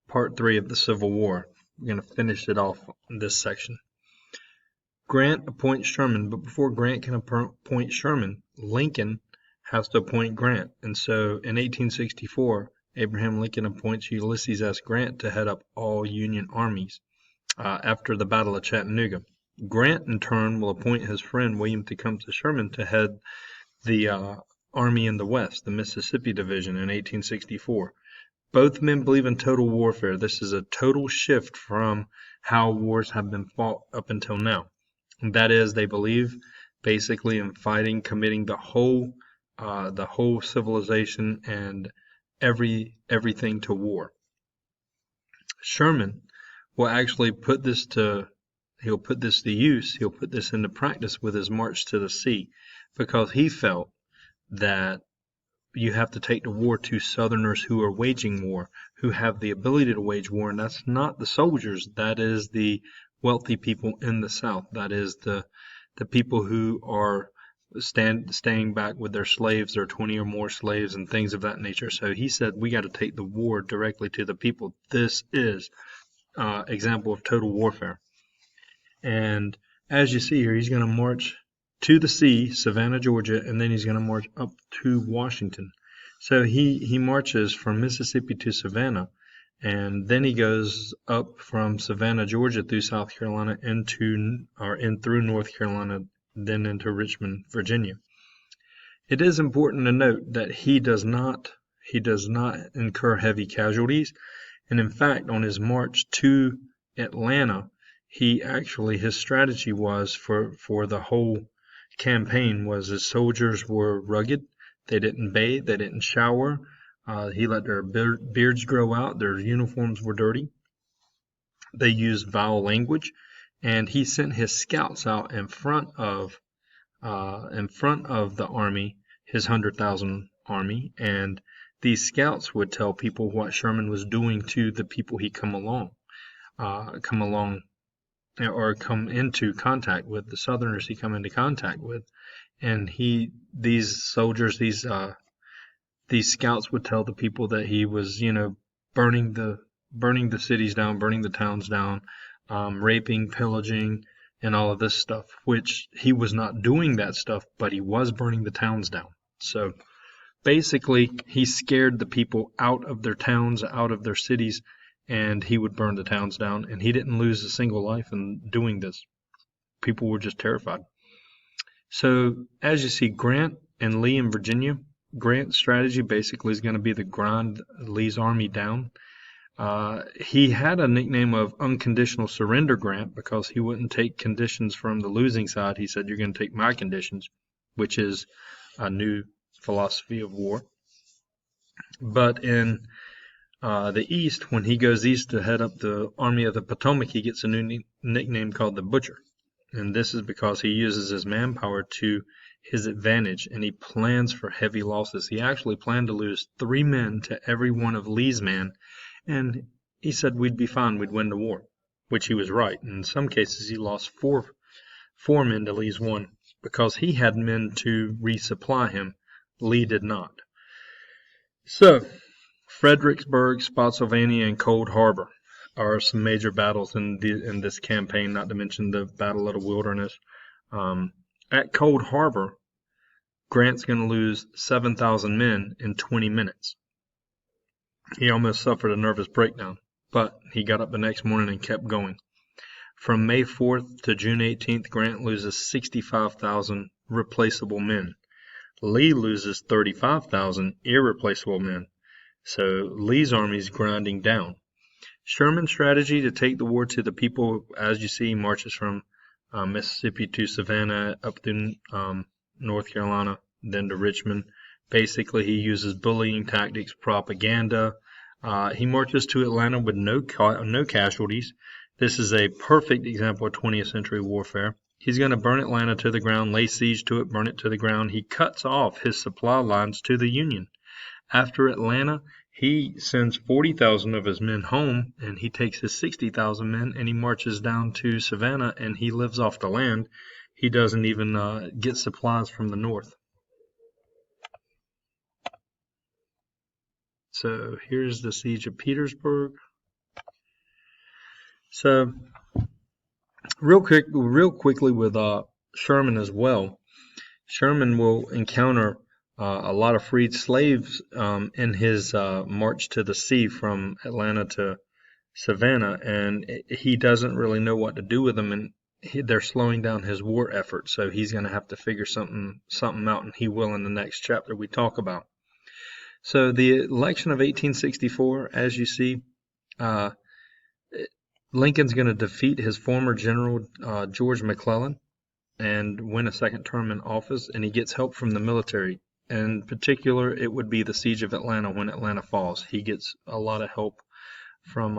part 3 of the Civil War. We're going to finish it off in this section. Grant appoints Sherman, but before Grant can appoint Sherman, Lincoln has to appoint Grant. And so in 1864, Abraham Lincoln appoints Ulysses S. Grant to head up all Union armies after the Battle of Chattanooga. Grant, in turn, will appoint his friend William Tecumseh Sherman to head the army in the West, the Mississippi Division, in 1864. Both men believe in total warfare. This is a total shift from how wars have been fought up until now. And that is, they believe basically in fighting, committing the whole civilization and everything to war. Sherman will actually put this to use. He'll put this into practice with his march to the sea, because he felt that you have to take the war to Southerners who are waging war, who have the ability to wage war, and that's not the soldiers. That is the wealthy people in the South. That is the people who are staying back with their slaves, their 20 or more slaves, and things of that nature. So he said, we got to take the war directly to the people. This is example of total warfare. And as you see here, he's going to march to the sea, Savannah, Georgia, and then he's going to march up to Washington. So he marches from Mississippi to Savannah, and then he goes up from Savannah, Georgia, through South Carolina in through North Carolina, then into Richmond, Virginia. It is important to note that he does not incur heavy casualties, and in fact, on his march to Atlanta, his strategy was for the whole campaign was his soldiers were rugged. They didn't bathe, they didn't shower. He let their beards grow out. Their uniforms were dirty. They used vile language, and he sent his scouts out in front of the army, his 100,000 army, and these scouts would tell people what Sherman was doing to the people he come into contact with, the Southerners he come into contact with. And these soldiers, these scouts would tell the people that he was, burning the cities down, burning the towns down, raping, pillaging, and all of this stuff, which he was not doing that stuff, but he was burning the towns down. So basically, he scared the people out of their towns, out of their cities, and he would burn the towns down, and he didn't lose a single life in doing this. People were just terrified. So as you see, Grant and Lee in Virginia, Grant's strategy basically is going to be to grind Lee's army down. He had a nickname of Unconditional Surrender Grant because he wouldn't take conditions from the losing side. He said, you're going to take my conditions, which is a new philosophy of war. But in the East, when he goes east to head up the Army of the Potomac, he gets a new nickname called the Butcher. And this is because he uses his manpower to his advantage, and he plans for heavy losses. He actually planned to lose 3 men to every one of Lee's men, and he said we'd be fine, we'd win the war, which he was right. In some cases, he lost four men to Lee's 1 because he had men to resupply him. Lee did not. So, Fredericksburg, Spotsylvania, and Cold Harbor are some major battles in this campaign, not to mention the Battle of the Wilderness. At Cold Harbor, Grant's going to lose 7,000 men in 20 minutes. He almost suffered a nervous breakdown, but he got up the next morning and kept going. From May 4th to June 18th, Grant loses 65,000 replaceable men. Lee loses 35,000 irreplaceable men. So Lee's army is grinding down. Sherman's strategy to take the war to the people, as you see, marches from Mississippi to Savannah, up through North Carolina, then to Richmond. Basically, he uses bullying tactics, propaganda. He marches to Atlanta with no casualties. This is a perfect example of 20th century warfare. He's going to burn Atlanta to the ground, lay siege to it, burn it to the ground. He cuts off his supply lines to the Union. After Atlanta, he sends 40,000 of his men home, and he takes his 60,000 men, and he marches down to Savannah, and he lives off the land. He doesn't even get supplies from the north. So here's the Siege of Petersburg. So real quickly with Sherman as well. Sherman will encounter a lot of freed slaves in his march to the sea from Atlanta to Savannah, and he doesn't really know what to do with them, and they're slowing down his war effort. So he's going to have to figure something out, and he will in the next chapter we talk about. So the election of 1864, as you see, uh, Lincoln's going to defeat his former general George McClellan and win a second term in office, and he gets help from the military. In particular, it would be the Siege of Atlanta when Atlanta falls. He gets a lot of help from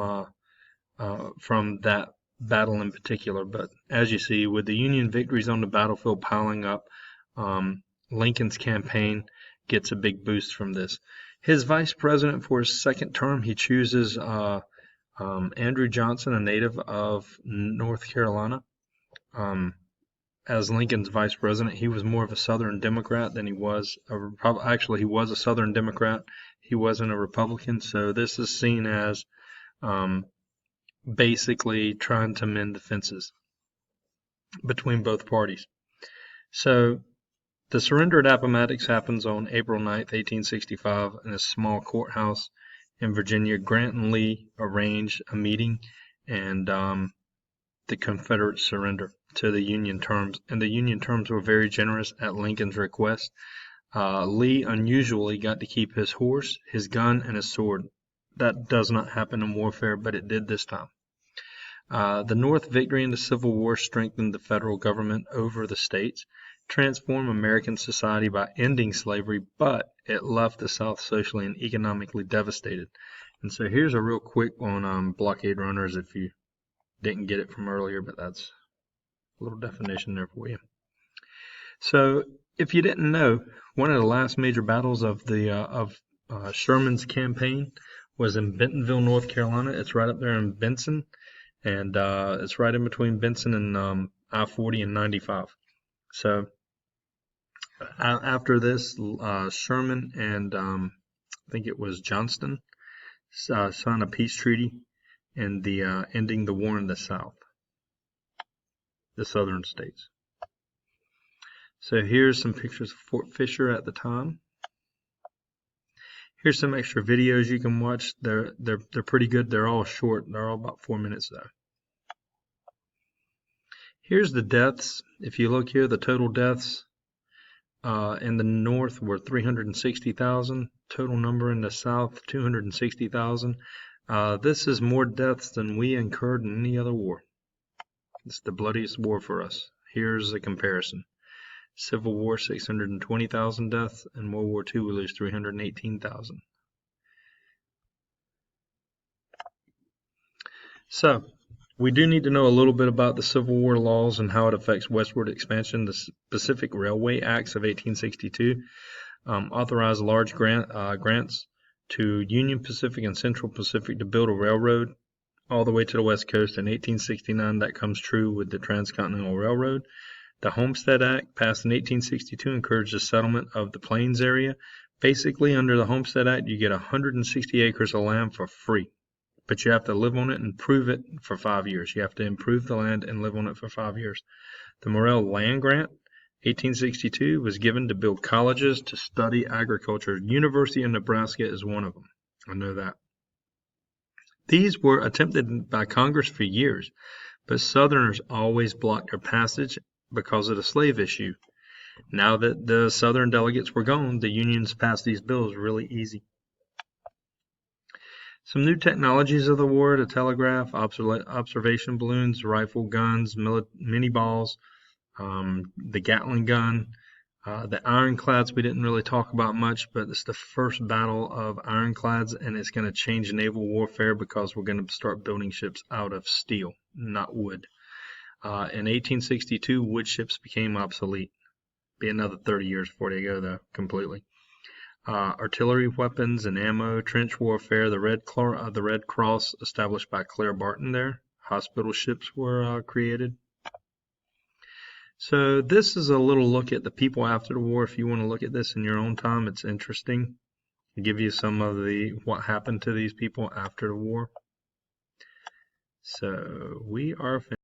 that battle in particular. But as you see, with the Union victories on the battlefield piling up, Lincoln's campaign gets a big boost from this. His vice president for his second term, he chooses Andrew Johnson, a native of North Carolina, as Lincoln's vice president. He was more of a Southern Democrat than he was actually, he was a Southern Democrat. He wasn't a Republican, so this is seen as basically trying to mend the fences between both parties. So the surrender at Appomattox happens on April 9th, 1865, in a small courthouse in Virginia. Grant and Lee arrange a meeting, and the Confederates surrender to the Union terms, and the Union terms were very generous at Lincoln's request. Lee unusually got to keep his horse, his gun, and his sword. That does not happen in warfare, but it did this time. The North victory in the Civil War strengthened the federal government over the states, transformed American society by ending slavery, but it left the South socially and economically devastated. And so here's a real quick on blockade runners if you didn't get it from earlier, but that's a little definition there for you. So if you didn't know, one of the last major battles of Sherman's campaign was in Bentonville, North Carolina. It's right up there in Benson, and it's right in between Benson and I-40 and 95. So after this, Sherman and I think it was Johnston signed a peace treaty and the ending the war in the South, the southern states. So here's some pictures of Fort Fisher at the time. Here's some extra videos you can watch. They're pretty good. They're all short. They're all about 4 minutes though. Here's the deaths. If you look here, the total deaths in the North were 360,000. Total number in the South, 260,000. This is more deaths than we incurred in any other war. It's the bloodiest war for us. Here's a comparison. Civil War, 620,000 deaths, and World War II, we lose 318,000. So, we do need to know a little bit about the Civil War laws and how it affects westward expansion. The Pacific Railway Acts of 1862 authorized large grants to Union Pacific and Central Pacific to build a railroad all the way to the West Coast. In 1869, that comes true with the Transcontinental Railroad. The Homestead Act, passed in 1862, encouraged the settlement of the Plains area. Basically, under the Homestead Act, you get 160 acres of land for free, but you have to live on it and prove it for 5 years. You have to improve the land and live on it for 5 years. The Morrill Land Grant, 1862, was given to build colleges to study agriculture. University of Nebraska is one of them. I know that. These were attempted by Congress for years, but Southerners always blocked their passage because of the slave issue. Now that the Southern delegates were gone, the Unions passed these bills really easy. Some new technologies of the war: the telegraph, observation balloons, rifle guns, mini balls, the Gatling gun, the ironclads we didn't really talk about much, but it's the first battle of ironclads, and it's going to change naval warfare because we're going to start building ships out of steel, not wood. In 1862, wood ships became obsolete. Be another 30 years before they go, though, completely. Artillery weapons and ammo, trench warfare, the Red Cross established by Claire Barton there. Hospital ships were created. So this is a little look at the people after the war. If you want to look at this in your own time, it's interesting. I'll give you some of what happened to these people after the war. So we are finished.